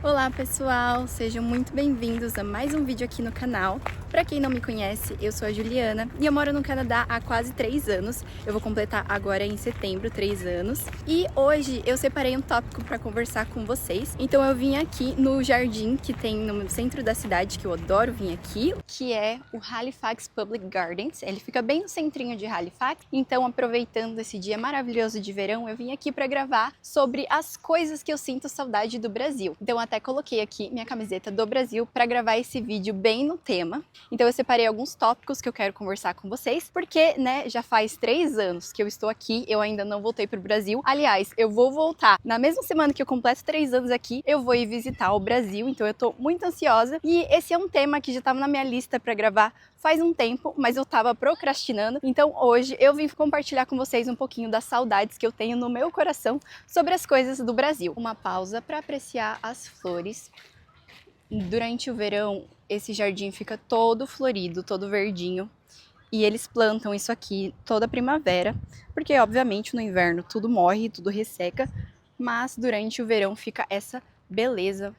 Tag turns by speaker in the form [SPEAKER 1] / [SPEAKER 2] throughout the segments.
[SPEAKER 1] Olá pessoal, sejam muito bem-vindos a mais um vídeo aqui no canal. Para quem não me conhece, eu sou a Juliana e eu moro no Canadá há quase 3 anos. Eu vou completar agora em setembro 3 anos. E hoje eu separei um tópico para conversar com vocês. Então eu vim aqui no jardim que tem no centro da cidade, que eu adoro vir aqui, que é o Halifax Public Gardens. Ele fica bem no centrinho de Halifax. Então, aproveitando esse dia maravilhoso de verão, eu vim aqui para gravar sobre as coisas que eu sinto saudade do Brasil. Então até coloquei aqui minha camiseta do Brasil para gravar esse vídeo bem no tema. Então eu separei alguns tópicos que eu quero conversar com vocês, porque, né, já faz 3 anos que eu estou aqui, eu ainda não voltei para o Brasil. Aliás, eu vou voltar na mesma semana que eu completo 3 anos aqui, eu vou ir visitar o Brasil, então eu tô muito ansiosa. E esse é um tema que já estava na minha lista para gravar faz um tempo, mas eu tava procrastinando. Então hoje eu vim compartilhar com vocês um pouquinho das saudades que eu tenho no meu coração sobre as coisas do Brasil. Uma pausa para apreciar as flores. Durante o verão, esse jardim fica todo florido, todo verdinho. E eles plantam isso aqui toda primavera, porque obviamente no inverno tudo morre, tudo resseca, mas durante o verão fica essa beleza.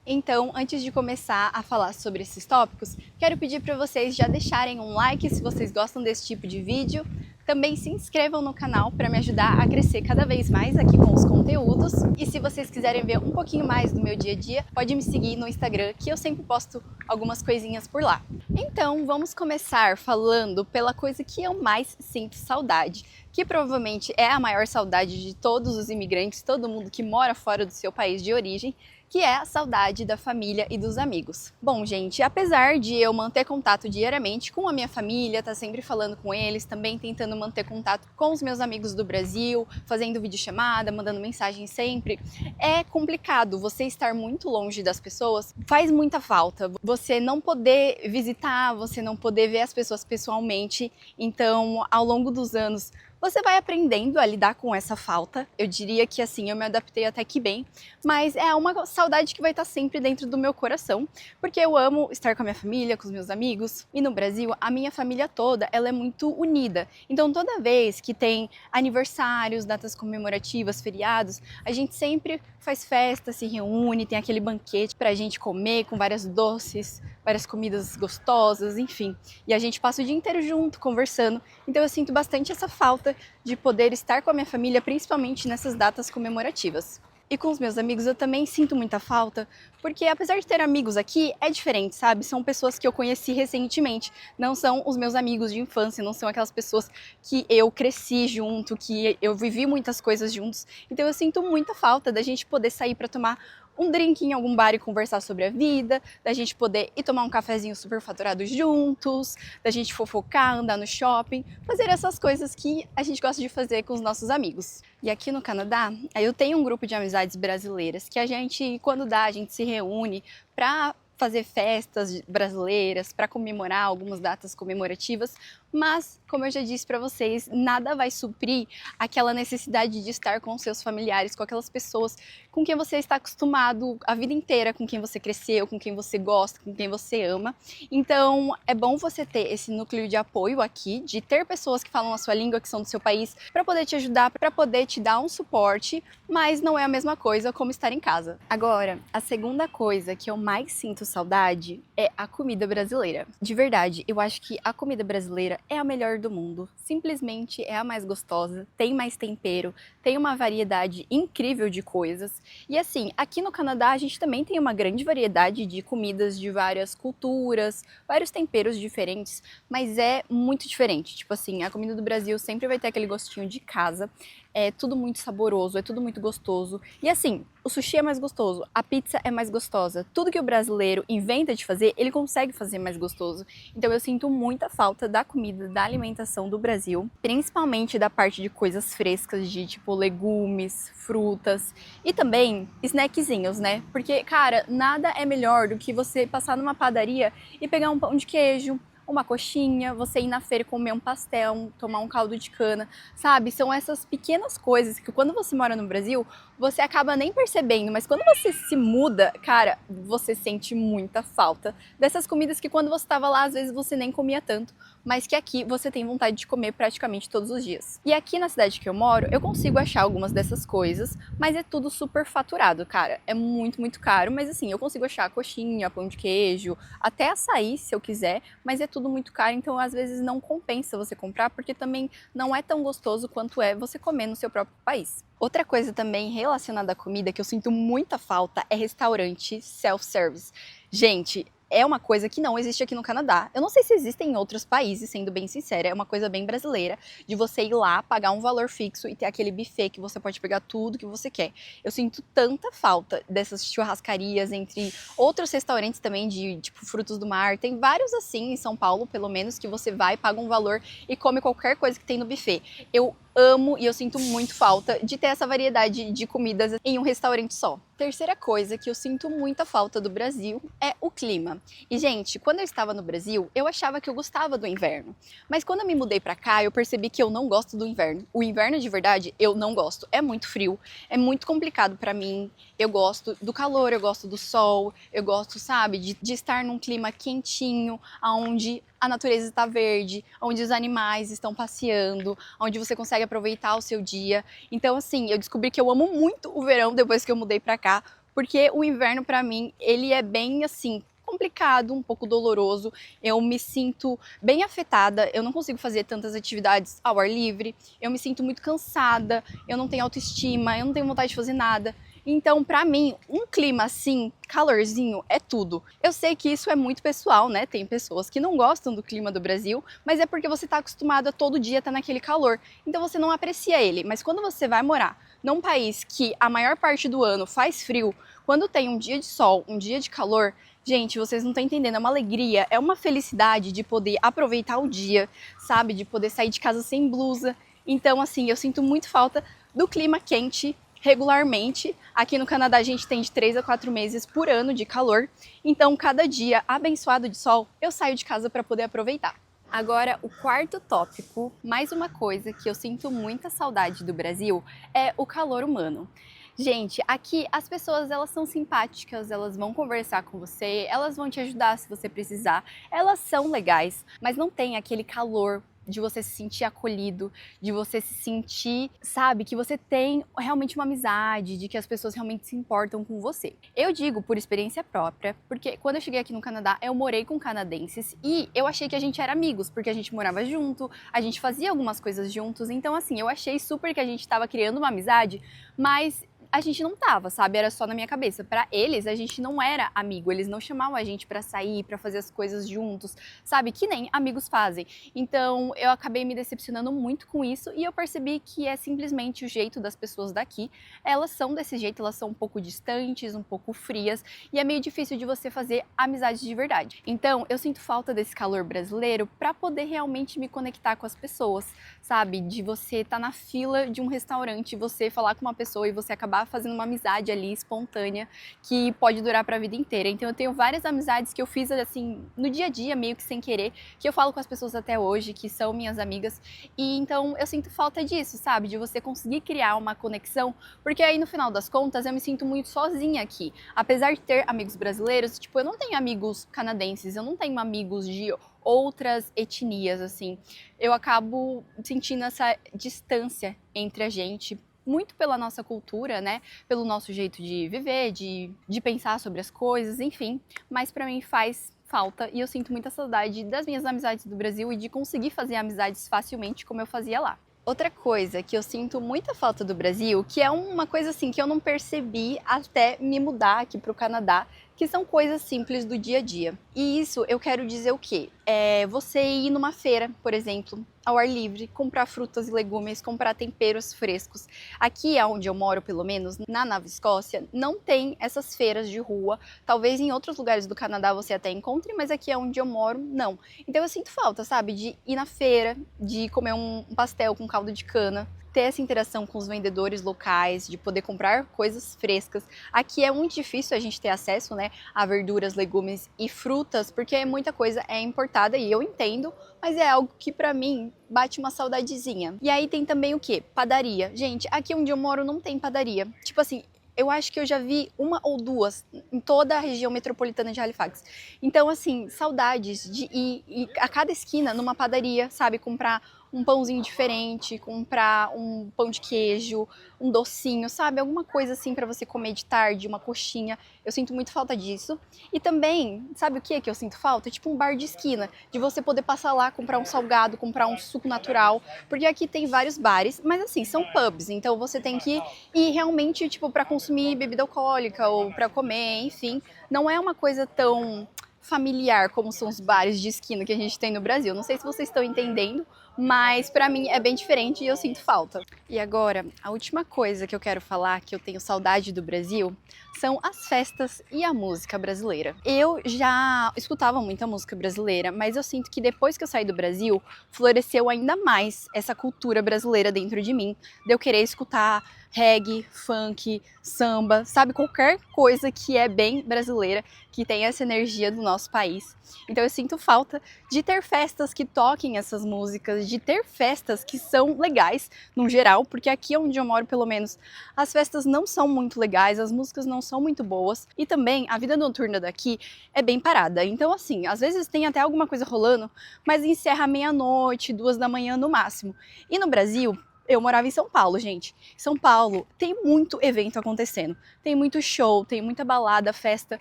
[SPEAKER 1] Então, antes de começar a falar sobre esses tópicos, quero pedir para vocês já deixarem um like se vocês gostam desse tipo de vídeo. Também se inscrevam no canal para me ajudar a crescer cada vez mais aqui com os conteúdos. E se vocês quiserem ver um pouquinho mais do meu dia a dia, pode me seguir no Instagram, que eu sempre posto algumas coisinhas por lá. Então, vamos começar falando pela coisa que eu mais sinto saudade, que provavelmente é a maior saudade de todos os imigrantes, todo mundo que mora fora do seu país de origem, que é a saudade da família e dos amigos. Bom, gente, apesar de eu manter contato diariamente com a minha família, tá sempre falando com eles, também tentando manter contato com os meus amigos do Brasil, fazendo videochamada, mandando mensagem sempre, é complicado. Você estar muito longe das pessoas faz muita falta. Você não poder visitar, você não poder ver as pessoas pessoalmente. Então, ao longo dos anos, você vai aprendendo a lidar com essa falta. Eu diria que assim, eu me adaptei até que bem, mas é uma saudade que vai estar sempre dentro do meu coração, porque eu amo estar com a minha família, com os meus amigos. E no Brasil, a minha família toda, ela é muito unida. Então toda vez que tem aniversários, datas comemorativas, feriados, a gente sempre faz festa, se reúne, tem aquele banquete pra gente comer com vários doces, várias comidas gostosas, enfim. E a gente passa o dia inteiro junto, conversando. Então eu sinto bastante essa falta de poder estar com a minha família, principalmente nessas datas comemorativas. E com os meus amigos eu também sinto muita falta, porque apesar de ter amigos aqui, é diferente, sabe? São pessoas que eu conheci recentemente, não são os meus amigos de infância, não são aquelas pessoas que eu cresci junto, que eu vivi muitas coisas juntos. Então eu sinto muita falta da gente poder sair para tomar um drink em algum bar e conversar sobre a vida, da gente poder ir tomar um cafezinho super faturado juntos, da gente fofocar, andar no shopping, fazer essas coisas que a gente gosta de fazer com os nossos amigos. E aqui no Canadá, eu tenho um grupo de amizades brasileiras que a gente, quando dá, a gente se reúne para fazer festas brasileiras, para comemorar algumas datas comemorativas, mas, como eu já disse para vocês, nada vai suprir aquela necessidade de estar com seus familiares, com aquelas pessoas com quem você está acostumado a vida inteira, com quem você cresceu, com quem você gosta, com quem você ama. Então, é bom você ter esse núcleo de apoio aqui, de ter pessoas que falam a sua língua, que são do seu país, para poder te ajudar, para poder te dar um suporte, mas não é a mesma coisa como estar em casa. Agora, a segunda coisa que eu mais sinto saudade é a comida brasileira. De verdade, eu acho que a comida brasileira é a melhor do mundo. Simplesmente é a mais gostosa, tem mais tempero, tem uma variedade incrível de coisas. E assim, aqui no Canadá a gente também tem uma grande variedade de comidas de várias culturas, vários temperos diferentes, mas é muito diferente. Tipo assim, a comida do Brasil sempre vai ter aquele gostinho de casa. É tudo muito saboroso, é tudo muito gostoso. E assim, o sushi é mais gostoso, a pizza é mais gostosa. Tudo que o brasileiro inventa de fazer, ele consegue fazer mais gostoso. Então eu sinto muita falta da comida, da alimentação do Brasil, principalmente da parte de coisas frescas, de tipo legumes, frutas e também snackzinhos, né? Porque, cara, nada é melhor do que você passar numa padaria e pegar um pão de queijo, uma coxinha, você ir na feira e comer um pastel, tomar um caldo de cana, sabe? São essas pequenas coisas que quando você mora no Brasil, você acaba nem percebendo, mas quando você se muda, cara, você sente muita falta dessas comidas que quando você estava lá, às vezes você nem comia tanto, mas que aqui você tem vontade de comer praticamente todos os dias. E aqui na cidade que eu moro, eu consigo achar algumas dessas coisas, mas é tudo super faturado, cara. É muito, muito caro, mas assim, eu consigo achar coxinha, pão de queijo, até açaí se eu quiser, mas é tudo muito caro, então às vezes não compensa você comprar, porque também não é tão gostoso quanto é você comer no seu próprio país. Outra coisa também relacionada à comida que eu sinto muita falta é restaurante self-service. Gente, é uma coisa que não existe aqui no Canadá. Eu não sei se existe em outros países, sendo bem sincera, é uma coisa bem brasileira, de você ir lá, pagar um valor fixo e ter aquele buffet que você pode pegar tudo que você quer. Eu sinto tanta falta dessas churrascarias, entre outros restaurantes também de, tipo, frutos do mar. Tem vários assim em São Paulo, pelo menos, que você vai, paga um valor e come qualquer coisa que tem no buffet. Eu amo e eu sinto muito falta de ter essa variedade de comidas em um restaurante só. Terceira coisa que eu sinto muita falta do Brasil é o clima. E, gente, quando eu estava no Brasil, eu achava que eu gostava do inverno. Mas quando eu me mudei pra cá, eu percebi que eu não gosto do inverno. O inverno, de verdade, eu não gosto. É muito frio, é muito complicado pra mim. Eu gosto do calor, eu gosto do sol, eu gosto, sabe, de estar num clima quentinho, onde a natureza está verde, onde os animais estão passeando, onde você consegue aproveitar o seu dia. Então, assim, eu descobri que eu amo muito o verão depois que eu mudei pra cá, porque o inverno, pra mim, ele é bem, assim, complicado, um pouco doloroso. Eu me sinto bem afetada, eu não consigo fazer tantas atividades ao ar livre, eu me sinto muito cansada, eu não tenho autoestima, eu não tenho vontade de fazer nada. Então, pra mim, um clima assim, calorzinho, é tudo. Eu sei que isso é muito pessoal, né? Tem pessoas que não gostam do clima do Brasil, mas é porque você tá acostumado a todo dia estar naquele calor. Então você não aprecia ele. Mas quando você vai morar num país que a maior parte do ano faz frio, quando tem um dia de sol, um dia de calor, gente, vocês não estão entendendo, é uma alegria, é uma felicidade de poder aproveitar o dia, sabe? De poder sair de casa sem blusa. Então, assim, eu sinto muito falta do clima quente regularmente. Aqui no Canadá a gente tem de 3 a 4 meses por ano de calor, então cada dia abençoado de sol eu saio de casa para poder aproveitar. Agora, o quarto tópico, mais uma coisa que eu sinto muita saudade do Brasil, é o calor humano. Gente, aqui as pessoas elas são simpáticas, elas vão conversar com você, elas vão te ajudar se você precisar, elas são legais, mas não tem aquele calor de você se sentir acolhido, de você se sentir, sabe, que você tem realmente uma amizade, de que as pessoas realmente se importam com você. Eu digo por experiência própria, porque quando eu cheguei aqui no Canadá, eu morei com canadenses e eu achei que a gente era amigos, porque a gente morava junto, a gente fazia algumas coisas juntos, então assim, eu achei super que a gente estava criando uma amizade, mas a gente não tava, sabe? Era só na minha cabeça. Pra eles, a gente não era amigo, eles não chamavam a gente pra sair, pra fazer as coisas juntos, sabe? Que nem amigos fazem. Então, eu acabei me decepcionando muito com isso e eu percebi que é simplesmente o jeito das pessoas daqui. Elas são desse jeito, elas são um pouco distantes, um pouco frias e é meio difícil de você fazer amizades de verdade. Então, eu sinto falta desse calor brasileiro pra poder realmente me conectar com as pessoas, sabe? De você estar na fila de um restaurante, você falar com uma pessoa e você acabar fazendo uma amizade ali espontânea que pode durar para a vida inteira. Então eu tenho várias amizades que eu fiz assim no dia a dia, meio que sem querer, que eu falo com as pessoas até hoje, que são minhas amigas. E então eu sinto falta disso, sabe? De você conseguir criar uma conexão, porque aí no final das contas eu me sinto muito sozinha aqui. Apesar de ter amigos brasileiros, tipo, eu não tenho amigos canadenses, eu não tenho amigos de outras etnias, assim. Eu acabo sentindo essa distância entre a gente, muito pela nossa cultura, né? Pelo nosso jeito de viver, de pensar sobre as coisas, enfim. Mas pra mim faz falta e eu sinto muita saudade das minhas amizades do Brasil e de conseguir fazer amizades facilmente como eu fazia lá. Outra coisa que eu sinto muita falta do Brasil, que é uma coisa assim que eu não percebi até me mudar aqui para o Canadá, que são coisas simples do dia a dia. E isso eu quero dizer o quê? É você ir numa feira, por exemplo, ao ar livre, comprar frutas e legumes, comprar temperos frescos. Aqui onde eu moro, pelo menos, na Nova Escócia, não tem essas feiras de rua. Talvez em outros lugares do Canadá você até encontre, mas aqui onde eu moro, não. Então eu sinto falta, sabe, de ir na feira, de comer um pastel com caldo de cana, ter essa interação com os vendedores locais, de poder comprar coisas frescas. Aqui é muito difícil a gente ter acesso, né, a verduras, legumes e frutas, porque muita coisa é importada e eu entendo, mas é algo que pra mim bate uma saudadezinha. E aí tem também o quê? Padaria. Gente, aqui onde eu moro não tem padaria. Tipo assim, eu acho que eu já vi uma ou duas em toda a região metropolitana de Halifax. Então, assim, saudades de ir a cada esquina numa padaria, sabe? Comprar um pãozinho diferente, comprar um pão de queijo, um docinho, sabe? Alguma coisa assim para você comer de tarde, uma coxinha. Eu sinto muito falta disso. E também, sabe o que eu sinto falta? Tipo um bar de esquina, de você poder passar lá, comprar um salgado, comprar um suco natural, porque aqui tem vários bares, mas assim, são pubs, então você tem que ir realmente, tipo, para consumir bebida alcoólica ou para comer, enfim. Não é uma coisa tão familiar como são os bares de esquina que a gente tem no Brasil. Não sei se vocês estão entendendo, mas pra mim é bem diferente e eu sinto falta. E agora, a última coisa que eu quero falar, que eu tenho saudade do Brasil, são as festas e a música brasileira. Eu já escutava muita música brasileira, mas eu sinto que depois que eu saí do Brasil, floresceu ainda mais essa cultura brasileira dentro de mim, de eu querer escutar reggae, funk, samba, sabe, qualquer coisa que é bem brasileira, que tem essa energia do nosso país. Então eu sinto falta de ter festas que toquem essas músicas, de ter festas que são legais, no geral, porque aqui onde eu moro, pelo menos, as festas não são muito legais, as músicas não são muito boas, e também a vida noturna daqui é bem parada. Então, assim, às vezes tem até alguma coisa rolando, mas encerra meia-noite, 2 da manhã no máximo. E no Brasil, eu morava em São Paulo, gente. São Paulo tem muito evento acontecendo. Tem muito show, tem muita balada, festa,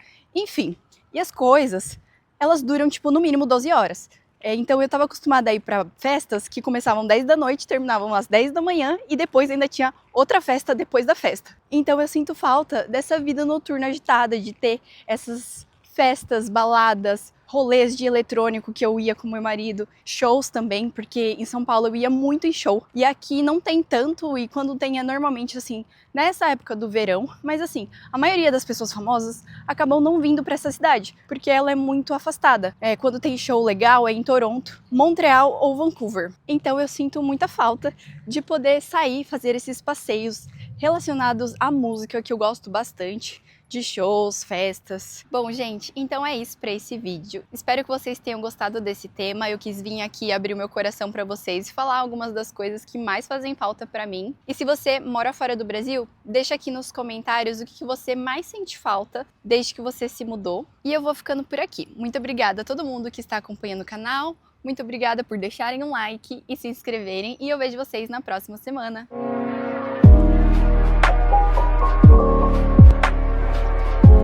[SPEAKER 1] enfim. E as coisas, elas duram, tipo, no mínimo 12 horas. Então eu tava acostumada a ir pra festas que começavam 10 da noite, terminavam às 10 da manhã e depois ainda tinha outra festa depois da festa. Então eu sinto falta dessa vida noturna agitada, de ter essas festas, baladas, rolês de eletrônico que eu ia com meu marido, shows também, porque em São Paulo eu ia muito em show. E aqui não tem tanto, e quando tem é normalmente assim, nessa época do verão, mas assim, a maioria das pessoas famosas acabam não vindo para essa cidade, porque ela é muito afastada. Quando tem show legal é em Toronto, Montreal ou Vancouver. Então eu sinto muita falta de poder sair, fazer esses passeios relacionados à música, que eu gosto bastante, de shows, festas. Bom, gente, então é isso para esse vídeo. Espero que vocês tenham gostado desse tema. Eu quis vir aqui abrir o meu coração para vocês e falar algumas das coisas que mais fazem falta para mim. E se você mora fora do Brasil, deixa aqui nos comentários o que você mais sente falta desde que você se mudou. E eu vou ficando por aqui. Muito obrigada a todo mundo que está acompanhando o canal. Muito obrigada por deixarem um like e se inscreverem. E eu vejo vocês na próxima semana.